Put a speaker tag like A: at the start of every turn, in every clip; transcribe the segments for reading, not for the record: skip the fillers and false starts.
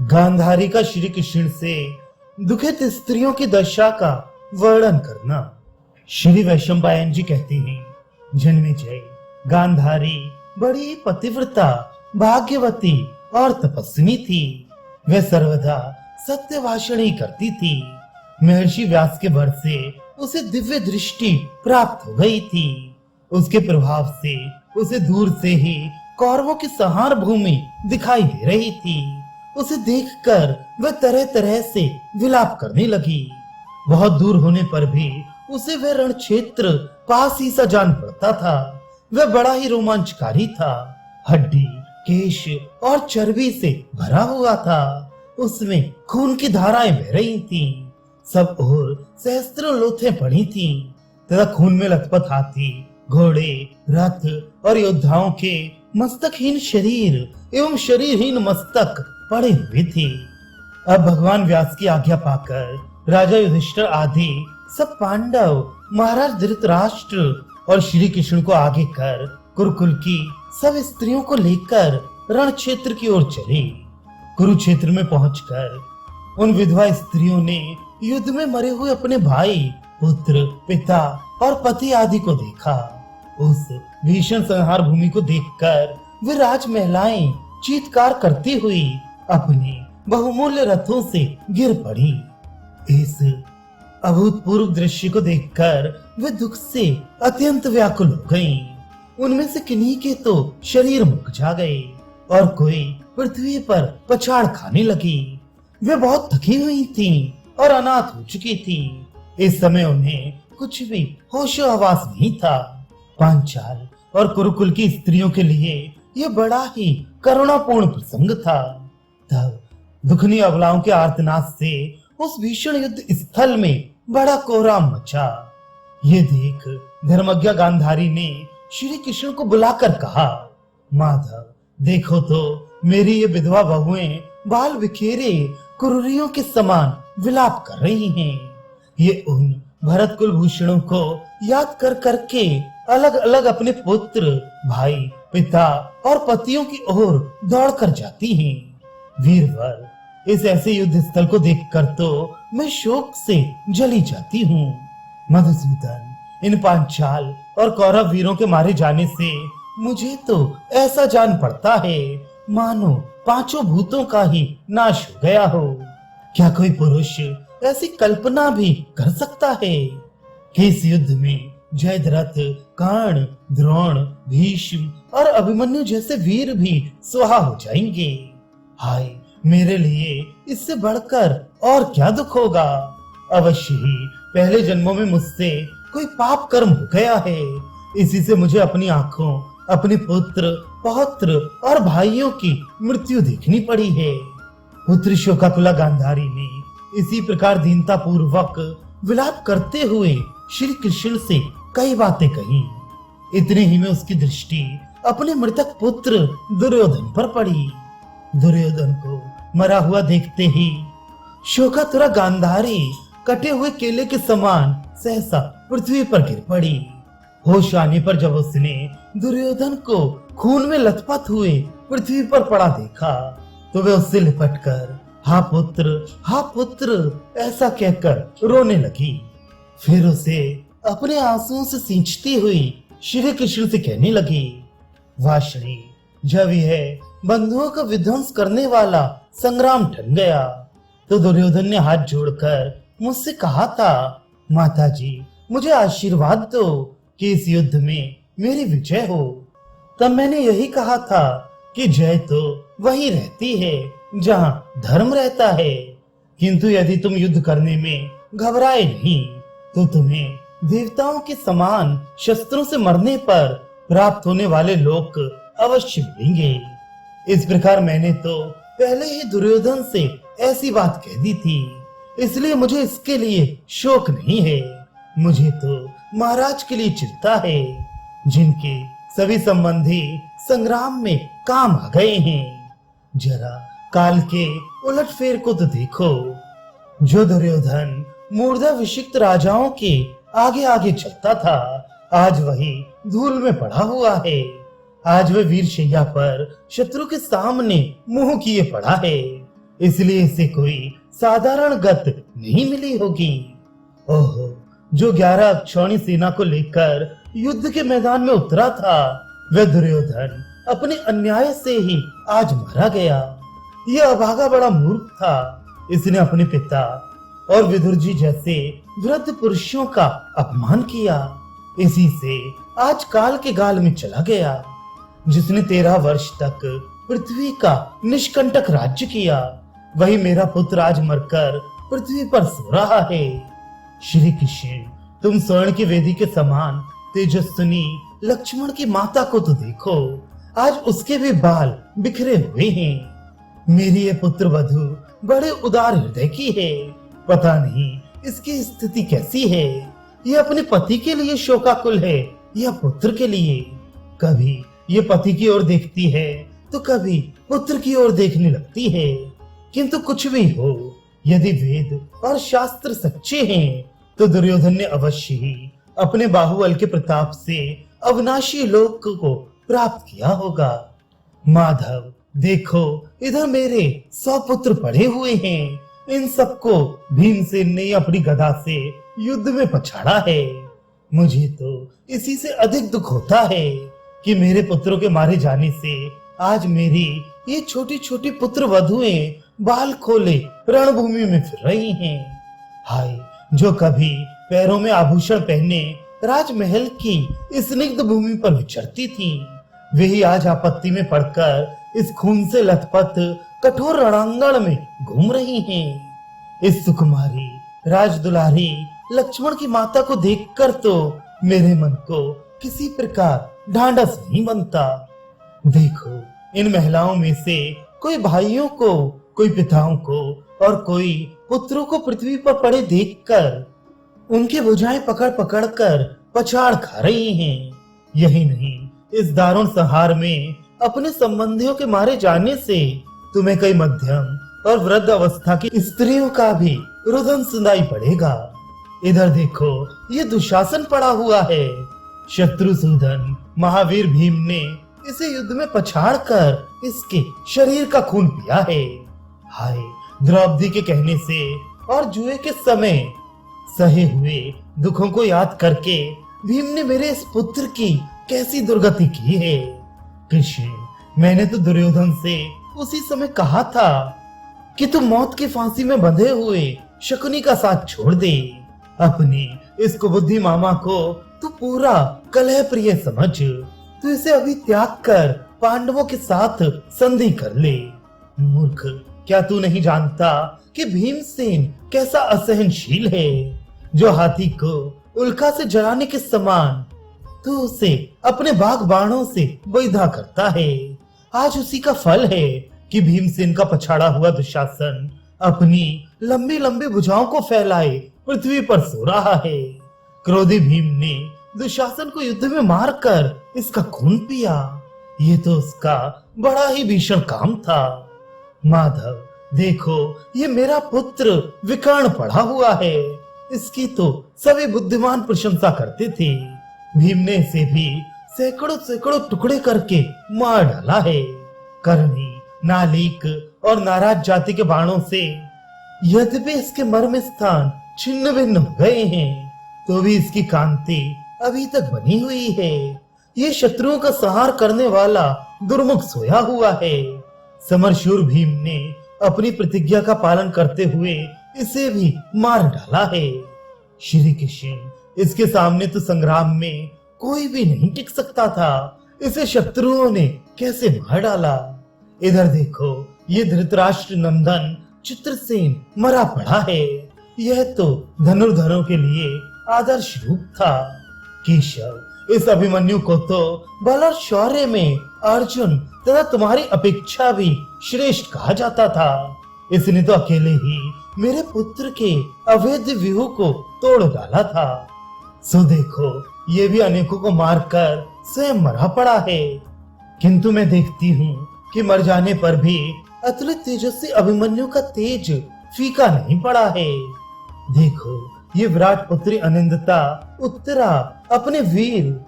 A: गांधारी का श्री कृष्ण से दुखित स्त्रियों की दशा का वर्णन करना। श्री वैशंपायन जी कहते हैं, जन्मेजय गांधारी बड़ी पतिव्रता, भाग्यवती और तपस्विनी थी। वह सर्वदा सत्य भाषण ही करती थी। महर्षि व्यास के वर से उसे दिव्य दृष्टि प्राप्त हो गई थी। उसके प्रभाव से उसे दूर से ही कौरवों की संहार भूमि दिखाई दे रही थी। उसे देखकर वह तरह तरह से विलाप करने लगी। बहुत दूर होने पर भी उसे वह रण क्षेत्र पास ही सा जान पड़ता था। वह बड़ा ही रोमांचकारी था। हड्डी, केश और चर्बी से भरा हुआ था। उसमें खून की धाराएं बह रही थीं। सब ओर सहस्त्रों लोथें पड़ी थीं तथा खून में लथपथ हाथी, घोड़े, रथ और योद्धाओं के मस्तकहीन शरीर एवं शरीरहीन मस्तक पड़े हुए थे। अब भगवान व्यास की आज्ञा पाकर राजा युधिष्ठिर आदि सब पांडव, महाराज धृतराष्ट्र और श्री कृष्ण को आगे कर कुरुकुल की सब स्त्रियों को लेकर रण क्षेत्र की ओर चले। कुरुक्षेत्र में पहुंचकर उन विधवा स्त्रियों ने युद्ध में मरे हुए अपने भाई, पुत्र, पिता और पति आदि को देखा। उस भीषण संहार भूमि को देखकर वे राज महिलाएं चीत्कार करती हुई अपने बहुमूल्य रथों से गिर पड़ी। इस अभूतपूर्व दृश्य को देखकर वे दुख से अत्यंत व्याकुल हो गईं। उनमें से किन्हीं के तो शरीर मुरझा गए और कोई पृथ्वी पर पछाड़ खाने लगी। वे बहुत थकी हुई थीं और अनाथ हो चुकी थीं। इस समय उन्हें कुछ भी होशो हवास नहीं था। पांचाल और कुरुकुल की स्त्रियों के लिए यह बड़ा ही करुणापूर्ण प्रसंग था। तब दुखनी अबलाओं के आर्तनाद से उस भीषण युद्ध स्थल में बड़ा कोहराम मचा। ये देख धर्मज्ञ गांधारी ने श्री कृष्ण को बुलाकर कहा, माधव देखो तो मेरी ये विधवा बहुएं बाल बिखेरे कुरुरियों के समान विलाप कर रही हैं। ये उन भरत कुलभूषणों को याद कर करके अलग अलग अपने पुत्र, भाई, पिता और पतियों की ओर दौड़कर जाती हैं। वीरवर, इस ऐसे युद्ध स्थल को देखकर तो मैं शोक से जली जाती हूँ। मधुसूदन, इन पांचाल और कौरव वीरों के मारे जाने से मुझे तो ऐसा जान पड़ता है मानो पांचों भूतों का ही नाश हो गया हो। क्या कोई पुरुष ऐसी कल्पना भी कर सकता है कि इस युद्ध में जयद्रथ, कर्ण, द्रोण, भीष्म और अभिमन्यु जैसे वीर भी स्वाहा हो जाएंगे। हाय, मेरे लिए इससे बढ़कर और क्या दुख होगा। अवश्य ही पहले जन्मों में मुझसे कोई पाप कर्म हो गया है। इसी से मुझे अपनी आंखों अपने पुत्र, पौत्र और भाइयों की मृत्यु देखनी पड़ी है। पुत्र शोकाकुला गांधारी ने इसी प्रकार दीनता पूर्वक विलाप करते हुए श्री कृष्ण से कई बातें कही। इतने ही में उसकी दृष्टि अपने मृतक पुत्र दुर्योधन पर पड़ी। दुर्योधन को मरा हुआ देखते ही शोकातुरा गांधारी कटे हुए केले के समान सहसा पृथ्वी पर गिर पड़ी। होश आने पर जब उसने दुर्योधन को खून में लथपथ हुए पृथ्वी पर पड़ा देखा तो वह उससे लिपटकर हा पुत्र ऐसा कहकर रोने लगी। फिर उसे अपने आंसुओं से सींचती हुई श्री कृष्ण से कहने लगी, वाशड़ी, जब यह बंधुओं का विध्वंस करने वाला संग्राम ठन गया तो दुर्योधन ने हाथ जोड़कर मुझसे कहा था, माता जी मुझे आशीर्वाद दो कि इस युद्ध में मेरी विजय हो। तब मैंने यही कहा था कि जय तो वही रहती है जहाँ धर्म रहता है, किंतु यदि तुम युद्ध करने में घबराए नहीं तो तुम्हें देवताओं के समान शस्त्रों से मरने पर प्राप्त होने वाले लोक अवश्य मिलेंगे। इस प्रकार मैंने तो पहले ही दुर्योधन से ऐसी बात कह दी थी, इसलिए मुझे इसके लिए शोक नहीं है। मुझे तो महाराज के लिए चिंता है जिनके सभी संबंधी संग्राम में काम आ गए हैं। जरा काल के उलटफेर को तो देखो। जो दुर्योधन मूर्धा विषिक्त राजाओं के आगे आगे चलता था, आज वही धूल में पड़ा हुआ है। आज वह वीर शैया पर शत्रु के सामने मुंह किए पड़ा है। इसलिए इसे कोई साधारण गत नहीं मिली होगी। ओहो, जो 11 अक्षौणी सेना को लेकर युद्ध के मैदान में उतरा था, वह दुर्योधन अपने अन्याय से ही आज मारा गया। यह अभागा बड़ा मूर्ख था। इसने अपने पिता और विदुर जी जैसे वृद्ध पुरुषों का अपमान किया। इसी से आज काल के गाल में चला गया। जिसने 13 वर्ष तक पृथ्वी का निष्कंटक राज्य किया, वही मेरा पुत्र आज मरकर पृथ्वी पर सो रहा है। श्री कृष्ण, तुम स्वर्ण की वेदी के समान तेजस्विनी लक्ष्मण की माता को तो देखो, आज उसके भी बाल बिखरे हुए हैं। मेरी ये पुत्र वधु बड़े उदार हृदय की है। पता नहीं इसकी स्थिति कैसी है। ये अपने पति के लिए शोकाकुल है या पुत्र के लिए। कभी ये पति की ओर देखती है तो कभी पुत्र की ओर देखने लगती है। किंतु कुछ भी हो, यदि वेद और शास्त्र सच्चे हैं तो दुर्योधन ने अवश्य ही अपने बाहुबल के प्रताप से अविनाशी लोक को प्राप्त किया होगा। माधव, देखो इधर मेरे 100 पुत्र पड़े हुए हैं। इन सबको भीमसेन ने अपनी गदा से युद्ध में पछाड़ा है। मुझे तो इसी से अधिक दुख होता है कि मेरे पुत्रों के मारे जाने से आज मेरी ये छोटी छोटी पुत्र वधुएं बाल खोले रणभूमि में फिर रही हैं। हाय, जो कभी पैरों में आभूषण पहने राजमहल की स्निग्ध भूमि पर विचरती थी, वही आज आपत्ति में पड़कर इस खून से लथपथ कठोर रणांगण में घूम रही हैं। इस सुकुमारी राजदुलारी लक्ष्मण की माता को देखकर तो मेरे मन को किसी प्रकार ढांढस नहीं बनता। देखो, इन महिलाओं में से कोई भाइयों को, कोई पिताओं को और कोई पुत्रों को पृथ्वी पर पड़े देखकर उनके भुजाएं पकड़ पकड़ कर पछाड़ खा रही हैं। यही नहीं, इस दारुण संहार में अपने संबंधियों के मारे जाने से तुम्हें कई मध्यम और वृद्ध अवस्था की स्त्रियों का भी रुदन सुनाई पड़ेगा। इधर देखो, ये दुशासन पड़ा हुआ है। शत्रुसूदन महावीर भीम ने इसे युद्ध में पछाड़ कर इसके शरीर का खून पिया है। हाय, द्रौपदी के कहने से और जुए के समय सहे हुए दुखों को याद करके भीम ने मेरे इस पुत्र की कैसी दुर्गति की है। कृष्ण, मैंने तो दुर्योधन से उसी समय कहा था कि तू मौत की फांसी में बंधे हुए शकुनी का साथ छोड़ दे। अपने इस कुबुद्धि मामा को तू पूरा कलह प्रिय समझ। तू इसे अभी त्याग कर पांडवों के साथ संधि कर ले। मूर्ख, क्या तू नहीं जानता कि भीमसेन कैसा असहनशील है, जो हाथी को उल्का से जलाने के समान तू उसे अपने बाग बाणों से वैधा करता है। आज उसी का फल है कि भीमसेन का पछाड़ा हुआ दुशासन अपनी लंबी लंबी भुजाओं को फैलाए पृथ्वी पर सो रहा है। क्रोधी भीम ने दुशासन को युद्ध में मारकर इसका खून पिया। ये तो उसका बड़ा ही भीषण काम था। माधव, देखो, ये मेरा पुत्र विकर्ण पड़ा हुआ है। इसकी तो सभी बुद्धिमान प्रशंसा करते थे। भीम ने इसे भी सैकड़ों सैकड़ों टुकड़े करके मार डाला है। करनी, नालीक और नाराज जाति के बाणों से यद्यपि इसके मर्म स्थान छिन्न भिन्न हो गए हैं, तो भी इसकी कांति अभी तक बनी हुई है। ये शत्रुओं का संहार करने वाला दुर्मुख सोया हुआ है। समरशूर भीम ने अपनी प्रतिज्ञा का पालन करते हुए इसे भी मार डाला है। श्री कृष्ण, इसके सामने तो संग्राम में कोई भी नहीं टिक सकता था। इसे शत्रुओं ने कैसे मार डाला। इधर देखो, ये धृतराष्ट्र नंदन चित्रसेन मरा पड़ा है। यह तो धनुर्धरों के लिए आदर्श रूप था। केशव, इस अभिमन्यु को तो बल और शौर्य में अर्जुन तथा तुम्हारी अपेक्षा भी श्रेष्ठ कहा जाता था। इसने तो अकेले ही मेरे पुत्र के अवैध व्यूह को तोड़ डाला था। सो देखो, ये भी अनेकों को मारकर स्वयं मरा पड़ा है। किंतु मैं देखती हूँ कि मर जाने पर भी अतुलित तेजस्वी अभिमन्यु का तेज फीका नहीं पड़ा है। देखो, ये विराट पुत्री अनिंदता उत्तरा अपने वीर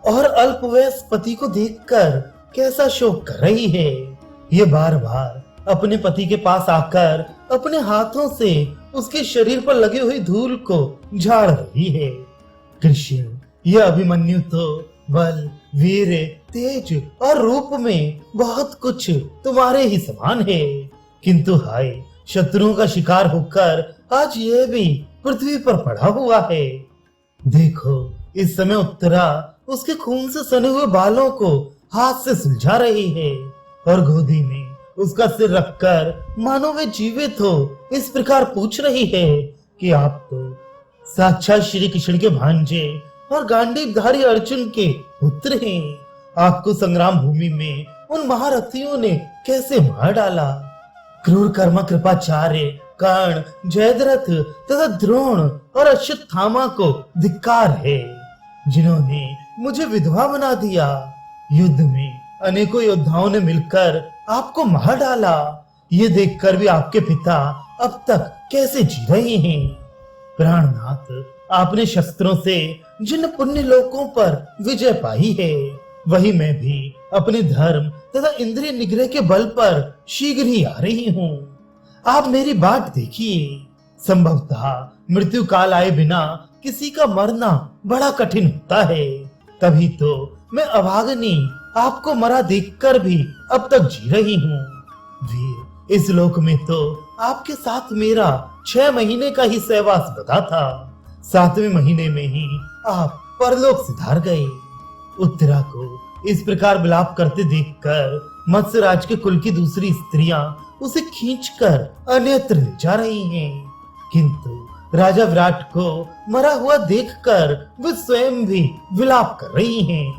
A: और अल्पवयस्क पति को देखकर कैसा शोक कर रही है। ये बार बार अपने पति के पास आकर अपने हाथों से उसके शरीर पर लगी हुई धूल को झाड़ रही है। कृष्ण, यह अभिमन्यु तो बल, वीर, तेज और रूप में बहुत कुछ तुम्हारे ही समान है, किंतु हाय, शत्रुओं का शिकार होकर आज यह भी पृथ्वी पर पड़ा हुआ है। देखो, इस समय उत्तरा उसके खून से सने हुए बालों को हाथ से सुलझा रही है और गोदी में उसका सिर रखकर मानो वे जीवित हो इस प्रकार पूछ रही है कि आप तो साक्षात श्री कृष्ण के भांजे और गांडीवधारी अर्जुन के पुत्र हैं। आपको संग्राम भूमि में उन महारथियों ने कैसे मार डाला? क्रूर कर्मा कृपाचार्य, कर्ण, जयद्रथ तथा द्रोण और अश्वत्थामा को धिक्कार है, जिन्होंने मुझे विधवा बना दिया। युद्ध में अनेकों योद्धाओं ने मिलकर आपको मार डाला। ये देखकर भी आपके पिता अब तक कैसे जी रहे हैं? प्राणनाथ, आपने शस्त्रों से जिन पुण्य लोकों पर विजय पाई है, वही मैं भी अपने धर्म तथा इंद्रिय निग्रह के बल पर शीघ्र ही आ रही हूँ। आप मेरी बाट देखिए। संभवतः मृत्यु काल आए बिना किसी का मरना बड़ा कठिन होता है, तभी तो मैं अभागनी आपको मरा देखकर भी अब तक जी रही हूँ। वीर, इस लोक में तो आपके साथ मेरा 6 महीने का ही सहवास बता था। 7वें महीने में ही आप परलोक सिधार गए। उत्तरा को इस प्रकार विलाप करते देखकर मत्स्यराज के कुल की दूसरी स्त्रियां उसे खींचकर अन्यत्र ले जा रही हैं, किंतु राजा विराट को मरा हुआ देखकर वे स्वयं भी विलाप कर रही हैं।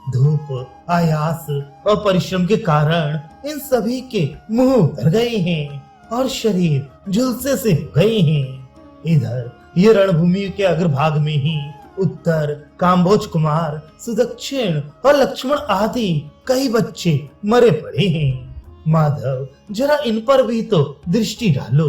A: धूप, आयास और परिश्रम के कारण इन सभी के मुंह उतर गए हैं और शरीर झुलसे से हो गए हैं। इधर ये रणभूमि के अग्रभाग में ही उत्तर, काम्भोज कुमार, सुदक्षिण और लक्ष्मण आदि कई बच्चे मरे पड़े हैं। माधव, जरा इन पर भी तो दृष्टि डालो।